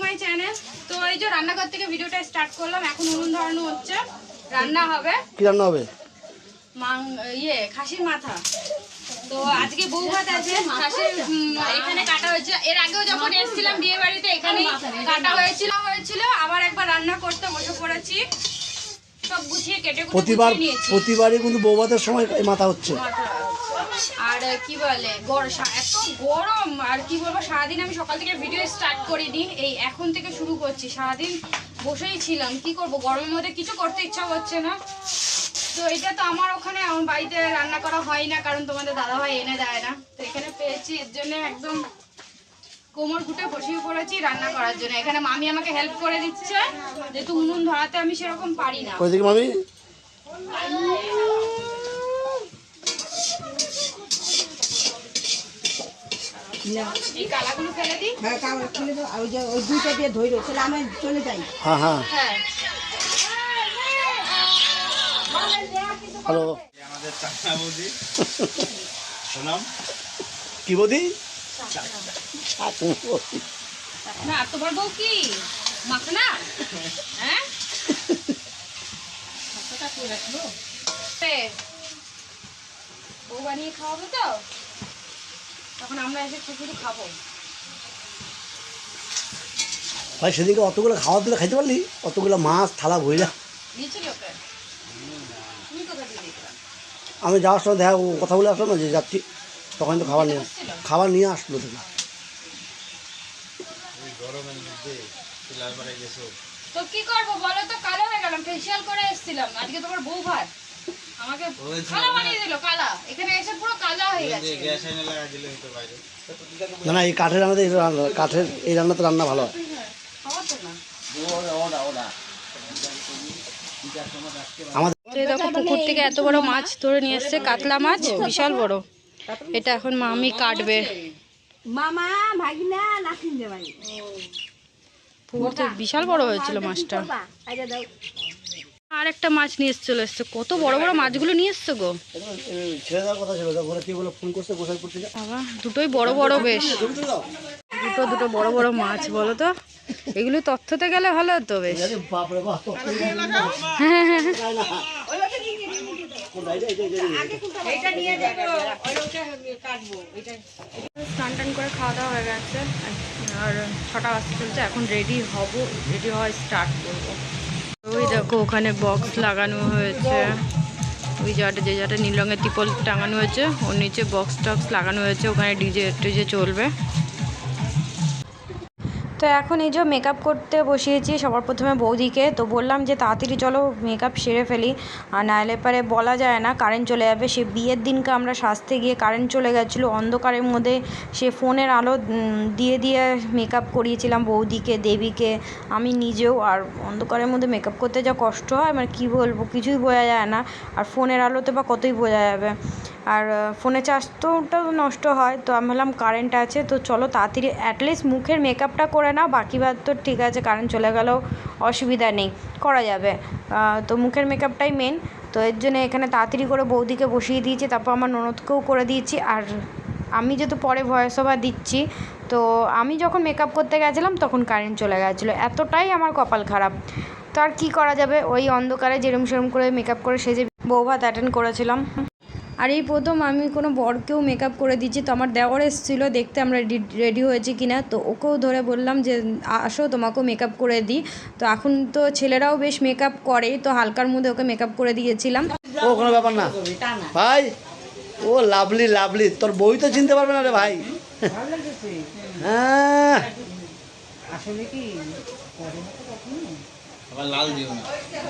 My channel. তো এই যে রান্নাঘর থেকে ভিডিওটা স্টার্ট করলাম। এখন উনুন ধরানো হচ্ছে, রান্না হবে। কি রান্না হবে? খাসির মাথা। তো আজকে বউ ভাত আছে, খাসির এখানে কাটা হয়েছে। এর আগেও যখন এসেছিলাম বিয়ে বাড়িতে এখানে কাটা হয়েছিল। আবার একবার রান্না করতে বসে পড়েছি। সব গুছিয়ে কেটে কুটে নিয়েছি। প্রতিবারই কিন্তু বউ ভাতের সময় মাথা হচ্ছে। আর কি বলে এত গরম, আর কি বলবো, সারাদিন আমি সকাল থেকে ভিডিও স্টার্ট করিনি, এই এখন থেকে শুরু করছি। সারাদিন বসেই ছিলাম, কি করব, গরমের মধ্যে কিছু করতে ইচ্ছা করছে না। তো এটা তো আমার ওখানে আমার বাড়িতে রান্না করা হয় না, কারণ তোমাদের দাদাভাই এনে দেয় না। তো এখানে পেয়েছি, এর জন্য একদম কোমর ঘুটে বসিয়ে পড়েছি রান্না করার জন্য। এখানে মামি আমাকে হেল্প করে দিচ্ছে, যেহেতু উনুন ধরাতে আমি সেরকম পারি না। মামি এই কালাগুলো ফেলে দিই। হ্যাঁ, কালা ফেলে দাও। আর ওই দুইটা দিয়ে ধরে তাহলে আমি চলে যাই। হ্যাঁ হ্যাঁ হ্যাঁ। হ্যালো, আমাদের চাচা বৌদি শোনাম কি বৌদি? না তোমার বউ কি মাখনা? হ্যাঁ, বউ বানিয়ে খাওয়াবে তো, তখন আমরা এসে শুধু খাবো। ভাই সেদিকে অতগুলো খাওয়া দিলে খাইতে পারলি? অতগুলো মাছ থালা ভইরা দিয়েছিল ওকে? তুমি কোথা দিয়ে দেখলাম? আমি যাওয়ার সময় দেখা কথা বলে আসলাম না যে যাচ্ছি, তখন তো খাবার নিয়ে আসলো তো। গরমের মধ্যে লালবাড়ি গেছো তো কি করবো বলো তো, কালো হয়ে গেলাম। ফেসিয়াল করে এসেছিলাম, আজকে তোমার বউ ভাত আমাকে কালো বানিয়ে দিল। কালা এখানে এসে পুরো কালা হয়ে গেছে। গ্যাস এনে লাগা দিলে হয়তো বাইরে। না না, এই কাঠের রান্নাতে কাঠের এই রান্নাতে রান্না ভালো হয়। খাবার তো না। আমাদের দেখো পুকুর থেকে এত বড় মাছ ধরে নিয়ে এসছে, কাতলা মাছ, বিশাল বড়। এটা এখন মামি কাটবে। মামা ভাগিনা নাতিন দেবাই পুকুর থেকে বিশাল বড় হয়েছিল মাছটা। আর একটা মাছ নিয়ে চলে এসছে। কত বড় বড় মাছগুলো নিয়ে এসছে গো। ছেড়ে দেওয়ার কথা ছিল, ঘরে কি বলে ফোন করছে গোসাইপুর থেকে। বাবা, দুটোই বড় বড় বেশ। দুটো বড় বড় মাছ, বলো তো এগুলো তথ্যতে গেলে ভালো হতো বেশ। বাপরে বাপ, স্নান টান করে খাওয়া দাওয়া হয়ে গেছে, আর 6টা বাজতে চলছে। এখন রেডি হব, রেডি হওয়া স্টার্ট করবো। ওই দেখো ওখানে বক্স লাগানো হয়েছে, ওই যে জায়গাটা নীল রঙের ত্রিপল টাঙানো হয়েছে, ওর নিচে বক্স টক্স লাগানো হয়েছে। ওখানে ডিজে চলবে। তো এখন এই যে মেকআপ করতে বসিয়েছি সবার প্রথমে বৌদিকে। তো বললাম যে তাড়াতাড়ি চলো মেকআপ সেরে ফেলি, আর নাহলে পরে বলা যায় না, কারেন্ট চলে যাবে। সে বিয়ের দিনকে আমরা সাজতে গিয়ে কারেন্ট চলে গেছিলো, অন্ধকারের মধ্যে সে ফোনের আলো দিয়ে দিয়ে মেকআপ করিয়েছিলাম বৌদিকে, দেবীকে, আমি নিজেও। আর অন্ধকারের মধ্যে মেকআপ করতে যা কষ্ট হয়, মানে কী বলবো, কিছুই বোঝা যায় না। আর ফোনের আলোতে বা কতই বোঝা যাবে। আর ফোনে চার্জটাও নষ্ট হয়। তো আমি ভাবলাম কারেন্ট আছে, তো চলো তাড়াতাড়ি অ্যাটলিস্ট মুখের মেকআপটা করে নাও, বাকি বাদ তো ঠিক আছে, কারেন্ট চলে গেলেও অসুবিধা নেই, করা যাবে। তো মুখের মেকআপটাই মেন। তো এর জন্য এখানে তাড়াতাড়ি করে বৌদিকে বসিয়ে দিয়েছি, তারপর আমার ননদকেও করে দিয়েছি। আর আমি যেহেতু পরে ভয়েস ওভার দিচ্ছি, তো আমি যখন মেকআপ করতে গেছিলাম তখন কারেন্ট চলে গেছিলো। এতটাই আমার কপাল খারাপ। তো আর কী করা যাবে, ওই অন্ধকারে যেরম সেরম করে মেকআপ করে সেজে বউ ভাত অ্যাটেন্ড করেছিলাম। আর এই প্রথম আমি কোনো বরকেও মেকআপ করে দিচ্ছি। তো আমার দেওয়ার এসেছিলো দেখতে আমরা রেডি হয়েছি কিনা, তো ওকেও ধরে বললাম যে আসো তোমাকেও মেকআপ করে দিই। তো এখন তো ছেলেরাও বেশ মেকআপ করে, তো হালকার মধ্যে ওকে মেকআপ করে দিয়েছিলাম। ও কোনো ব্যাপার না ভাই, ও লাভলি লাভলি, তোর বই তো চিনতে পারবে না রে ভাই। হ্যাঁ আসলে কি আবার লাল দিও না।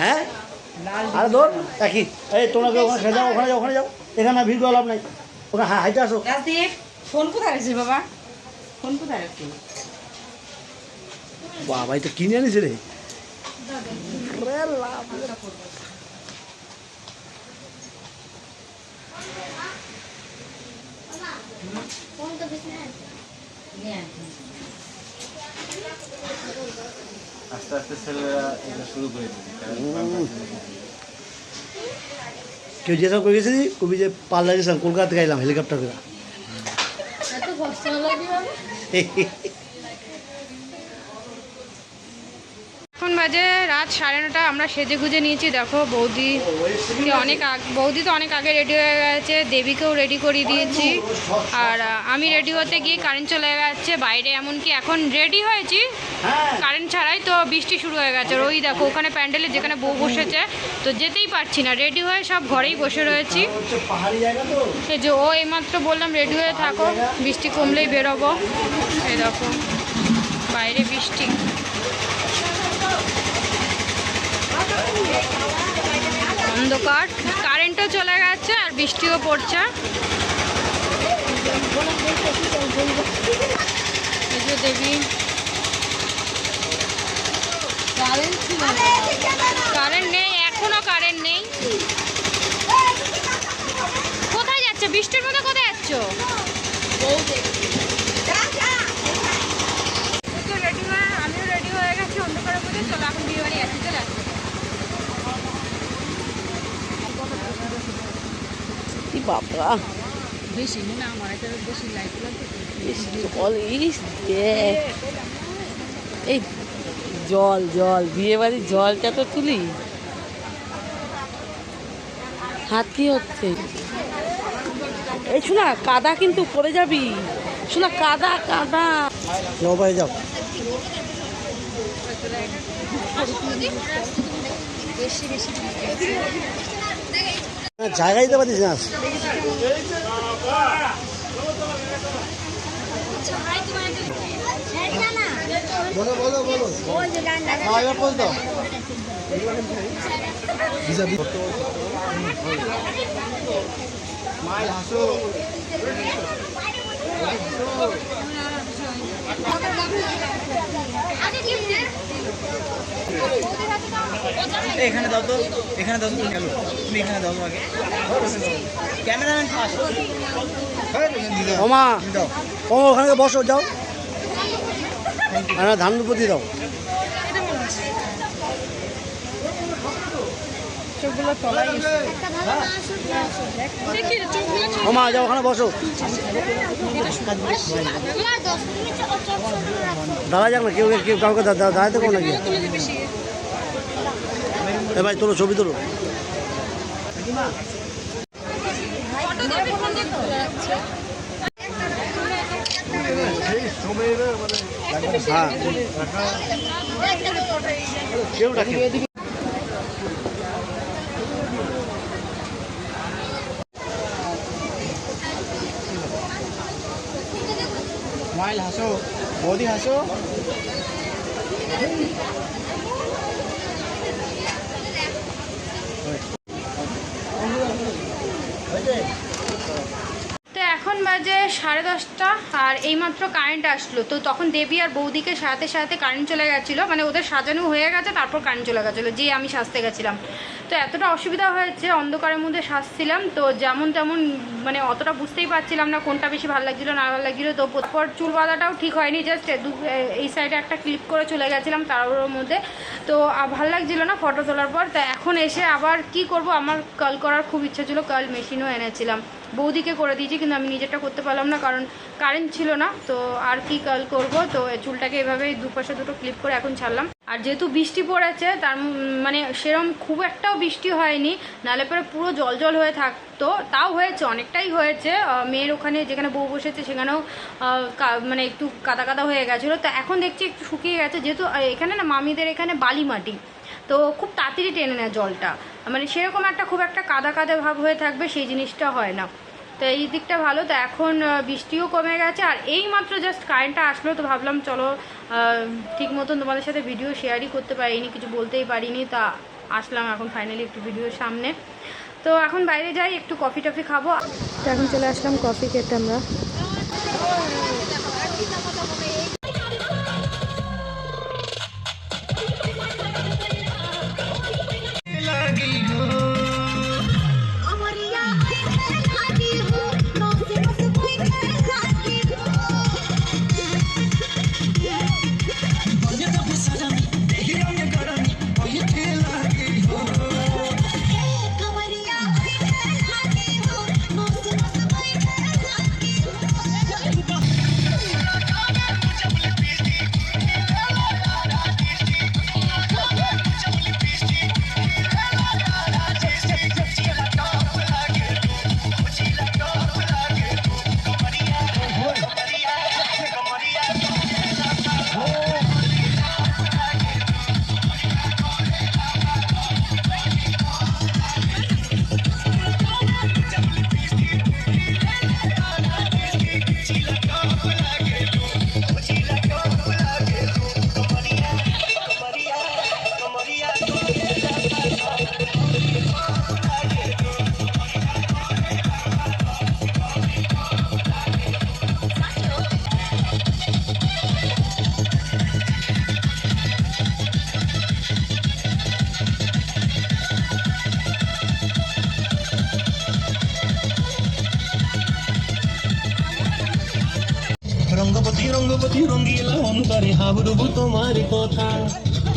হ্যাঁ, আরে ধর একই। এই তোমরা ওখানে যাও, ওখানে যাও, এখানে ভিড় করে লাভ নাই। ওখানে হাইটে আসো। ফোন কোথায় রাখছিস বাবা? ফোন কোথায় রাখছিস? বাবা এই তো কিনে আনিস রে। আস্তে আস্তে ছেলেরা এটা শুরু করে দিবে। কেউ যেসব করে গেছি কবি যে পার্লার গেছিলাম, কলকাতা থেকে এলাম হেলিকপ্টার করে। বাজে রাত 9:30, আমরা সেজে গুজে নিয়েছি। দেখো বৌদি বৌদি তো অনেক আগে রেডি হয়ে গেছে, দেবীকেও রেডি করিয়ে দিয়েছি। আর আমি রেডি হতে গিয়ে কারেন্ট চলে যাচ্ছে বাইরে, এমনকি এখন রেডি হয়েছি কারেন্ট ছাড়াই তো বৃষ্টি শুরু হয়ে গেছে। ওই দেখো ওখানে প্যান্ডেলে যেখানে বউ বসেছে, তো যেতেই পারছি না, রেডি হয়ে সব ঘরেই বসে রয়েছি। এই যে ও এইমাত্র বললাম রেডি হয়ে থাকো, বৃষ্টি কমলেই বেরোবো। এই দেখো বাইরে বৃষ্টি, অন্ধকার, কারেন্টও চলে গেছে আর বৃষ্টিও পড়ছে। এই যে দেবী, কারেন্ট নেই, এখনো কারেন্ট নেই। কোথায় যাচ্ছে বৃষ্টির মধ্যে, কোথায় যাচ্ছ? রেডি হয়ে আমিও রেডি হয়ে গেছি অন্ধকারের মধ্যে। চলো এখন বিয়ে বাড়ি যাচ্ছি, চলে আসছি। বাবা বেশি না, আমার এটা বেশি লাইট লাগবে। এই জল জল বিয়ে বাড়ির জলটা তো তুলি, হাত কি হচ্ছে? এই শোনা কাদা কিন্তু পড়ে যাবি, শোনা কাদা কাদা। নবাই যাও, জায়গায় দিতে পারিস না। বলো বলো বলো, এবার বল তো। মাইল হাসো, এখানে দাও তো, এখানে দাও তো, তুমি গেলো, তুমি এখানে দাও আগে, ক্যামেরাম্যান ফার্স্ট। ওমা ওমা ওখানে বসো, যাও। হ্যাঁ ধান উপতি দাও। ওমা যাও ওখানে বসো, দাঁড়া যাক না, কেউ কেউ কাউকে দাঁড়াতে করো নাকি। এ ভাই তোলো, ছবি তোলো। হ্যাঁ কেউ ডাকে। মাইল হাসো, বৌদি হাসো। তো এখন বাজে 10:30 আর এইমাত্র কারেন্ট আসলো। তো তখন দেবী আর বৌদিকে সাথে সাথে কারেন্ট চলে গেছিলো, মানে ওদের সাজানো হয়ে গেছে, তারপর কারেন্ট চলে গেছিলো যে আমি সাজতে গেছিলাম। তো এতটা অসুবিধা হয়েছে, অন্ধকারের মধ্যে সাজছিলাম, তো যেমন তেমন মানে অতটা বুঝতেই পারছিলাম না কোনটা বেশি ভালো লাগছিলো না ভালো লাগছিলো। তো পর চুল বাঁধাটাও ঠিক হয়নি, জাস্ট এই সাইডে একটা ক্লিপ করে চলে গেছিলাম তাড়াহুড়োর মধ্যে। তো ভালো লাগছিলো না ফটো তোলার পর। তা এখন এসে আবার কি করব, আমার কার্ল করার খুব ইচ্ছা ছিল, কার্ল মেশিনও এনেছিলাম, বৌদিকে করে দিয়েছি, কিন্তু আমি নিজেরটা করতে পারলাম না কারণ কারেন্ট ছিল না। তো আর কি কার্ল করব, তো চুলটাকে এভাবেই দুপাশে দুটো ক্লিপ করে এখন ছাড়লাম। আর যেহেতু বৃষ্টি পড়েছে, তার মানে সেরকম খুব একটাও বৃষ্টি হয়নি, নাহলে পরে পুরো জল জল হয়ে থাকতো। তাও হয়েছে, অনেকটাই হয়েছে। মেয়ের ওখানে যেখানে বউ বসেছে সেখানেও মানে একটু কাদা কাদা হয়ে গেছিলো। তো এখন দেখছি একটু শুকিয়ে গেছে, যেহেতু এখানে না মামিদের এখানে বালি মাটি, তো খুব তাড়াতাড়ি টেনে নেয় জলটা, মানে সেরকম একটা খুব একটা কাদা কাদা ভাব হয়ে থাকবে সেই জিনিসটা হয় না। তো এই দিকটা ভালো। তো এখন বৃষ্টিও কমে গেছে আর এই মাত্র জাস্ট কারেন্টটা আসলো, তো ভাবলাম চলো ঠিক মতন তোমাদের সাথে ভিডিও শেয়ারই করতে পারিনি, কিছু বলতেই পারিনি। তা আসলাম এখন ফাইনালি একটু ভিডিওর সামনে। তো এখন বাইরে যাই, একটু কফি টফি খাবো। তো এখন চলে আসলাম কফি খেতে আমরা। অন্তরে হাবুডুবু তোমার কথা,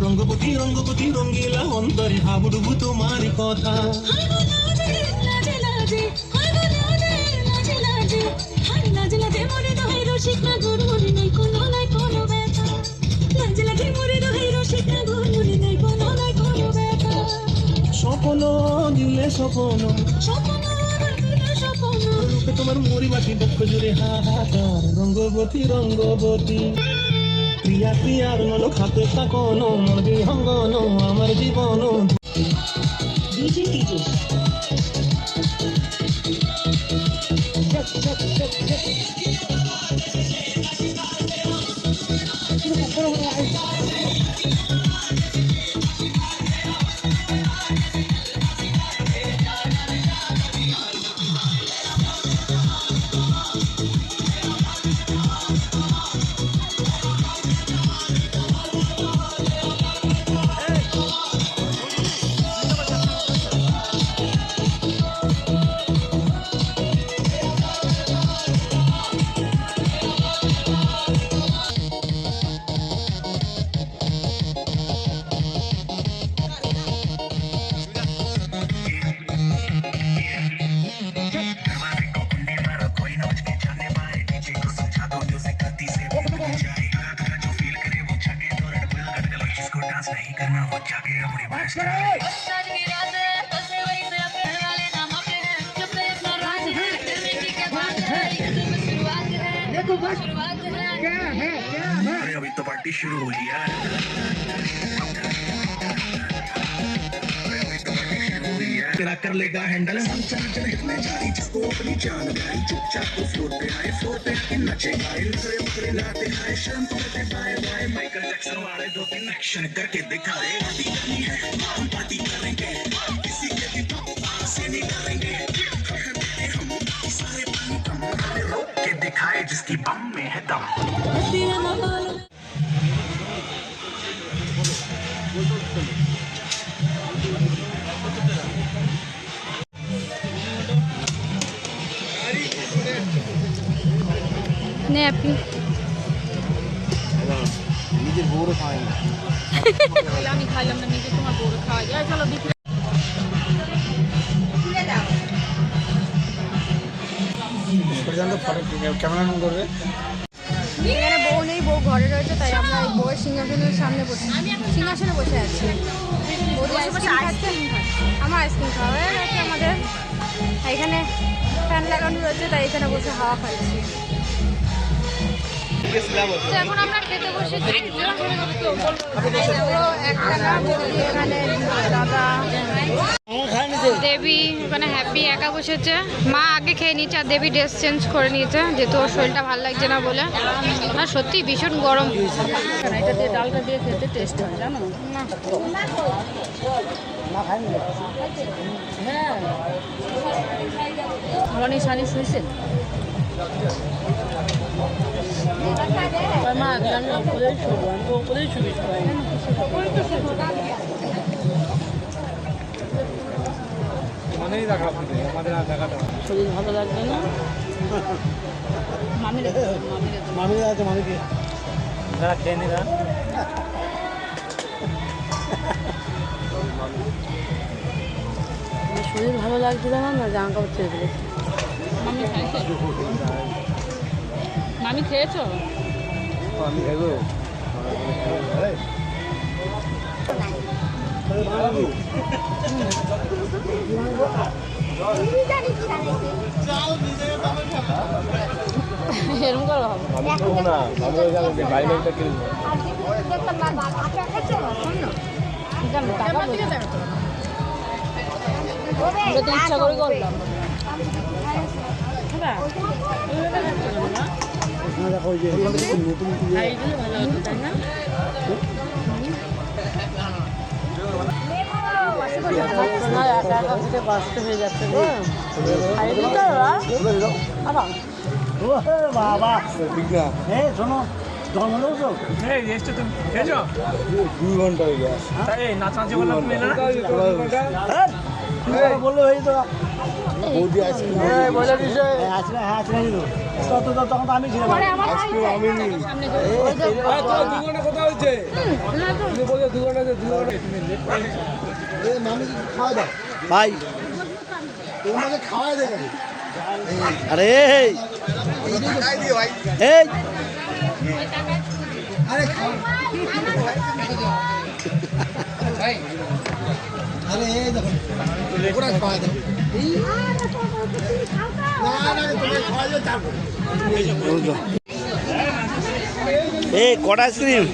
রঙ্গপতি রঙ্গপতি রঙ্গিলা অন্তরে হাবুডুবু তোমার কথা। স্বপ্ন দিলে স্বপ্ন রূপে তোমার মরিবাসী বক্ষ জুড়ে হাহাকার, রঙ্গবতী রঙ্গবতী প্রিয়া প্রিয়ার নল খাতে তাকন মর্দি হঙ্গন আমার জীবন। अभी तो पार्टी शुरू हो गई यार। तेरा कर लेगा हैंडल जिसको अपनी जान भाई, चुपचाप तो फ्लोर पे आए, फ्लोर पे आके नचेगा, उतरे उतरे लाते खाए, शाम को करते बाय बाय, माइकल जैक्सन वाले 2-3 एक्शन करके दिखाए। पार्टी करनी है हम पार्टी करेंगे, किसी के भी तो से नहीं करेंगे, हम सारे पानी कम रोक के दिखाए जिसकी बम में है दम। নিজের বউরে খাওয়াই না, আমি খাইলাম না, নিজে তোমার বউরে খাওয়া যায়। চলো বিক্রি ক্যামেরাম্যান করবে। এখানে বউ নেই, বউ ঘরে রয়েছে, তাই আমরা এই বউয়ের সিংহাসনের সামনে বসে, সিংহাসনে বসে আছি। বৌদি আইসক্রিম খাচ্ছে, আমার আইসক্রিম খাওয়া হয়ে গেছে আমাদের। এখানে ফ্যান লাগানো রয়েছে, তাই এখানে বসে হাওয়া খাচ্ছি। তো এখন আমরা খেতে বসেছি। এখানে দাদা দেবী ওখানে হ্যাপি একা বসেছে, মা আগে খেয়ে নিচ্ছে আর দেবী ড্রেস চেঞ্জ করে নিয়েছে যেহেতু ওর শরীরটা ভালো লাগছে না বলে। আর সত্যি ভীষণ গরম। এটা দিয়ে ডালটা দিয়ে খেতে টেস্ট হয় জানো না? হ্যাঁ রনি সানি শুয়েছে মা জানো ওপরেই শুবো, আমি তো ওপরেই শুবি সবাই। শরীর ভালো লাগবে না? মামির আছে মামিকে খেয়ে নি শরীর ভালো লাগছিল না, না জামা কাপড় ছেড়ে দিলে। মামি খেয়েছো? আমি খাইবো। এরকম করো আমি খাবো না, আমি গাড়ি একটা কিনবো। ইচ্ছা করে করলাম। দেখো ওই যে নতুন ভালো হতো তাই না? বাঁচতে হয়ে যাচ্ছে বাবা। হ্যাঁ শোনো, জন্ম তো 2 ঘন্টা হয়ে গেছে। নাচানাচি বললাম তুমি না বললে হয়ে তো বৌদি আইসক্রিম আছে না? হ্যাঁ আছে নাকি তো তখন তো আমি ছিলাম আইসক্রিম আমি ভাই তোমাকে খাওয়াই দেবে আরে এই আরে আরে এই দেখো ওরা খাওয়াই দাও এই কটা আইসক্রিম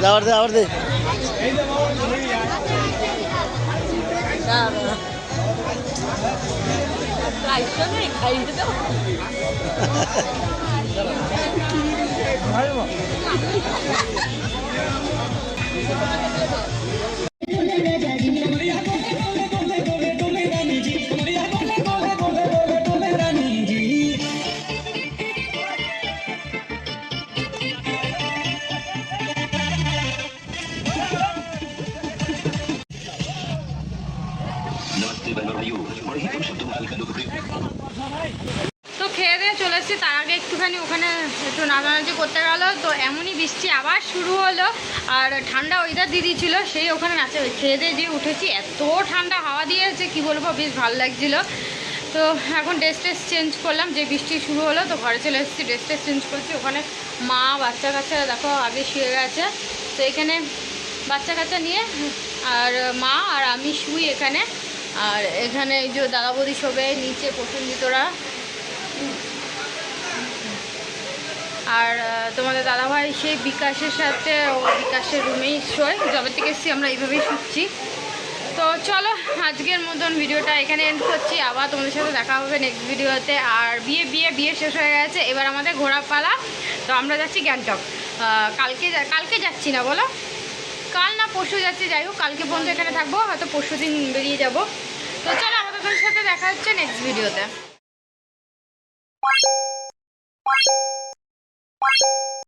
আবার দে আবার দে তো খেয়ে দিয়ে চলে এসেছি, তার আগে একটুখানি ওখানে একটু নাচানাচি করতে গেল, তো এমনই বৃষ্টি আবার শুরু হলো আর ঠান্ডা ওয়েদার দিয়ে দিয়েছিলো, সেই ওখানে নাচে খেয়ে দিয়ে যে উঠেছি, এত ঠান্ডা হাওয়া দিয়েছে কি বলবো, বেশ ভালো লাগছিলো। তো এখন ড্রেস চেঞ্জ করলাম, যে বৃষ্টি শুরু হলো তো ঘরে চলে এসেছি, ড্রেস চেঞ্জ করছি। ওখানে মা বাচ্চা কাচ্চা দেখো আগে শুয়ে গেছে, তো এখানে বাচ্চা কাচ্চা নিয়ে আর মা আর আমি শুই এখানে, আর এখানে এই যে দাদা বৌদি শোবে নিচে প্রসেনজিতরা, আর তোমাদের দাদাভাই সেই বিকাশের সাথে ও বিকাশের রুমেই শোয়, যবে থেকে এসেছি আমরা এইভাবেই শুচ্ছি। তো চলো আজকের মতন ভিডিওটা এখানে এন্ড করছি, আবার তোমাদের সাথে দেখা হবে নেক্সট ভিডিওতে। আর বিয়ে শেষ হয়ে গেছে, এবার আমাদের ঘোরা পালা, তো আমরা যাচ্ছি গ্যাংটক। কালকে যাচ্ছি না বলো, কাল না পরশু যাচ্ছি, যাই হোক কালকে পর্যন্ত এখানে থাকবো, হয়তো পরশু দিন বেরিয়ে যাব। তো চলো আমাদের সাথে দেখা হচ্ছে নেক্সট ভিডিওতে।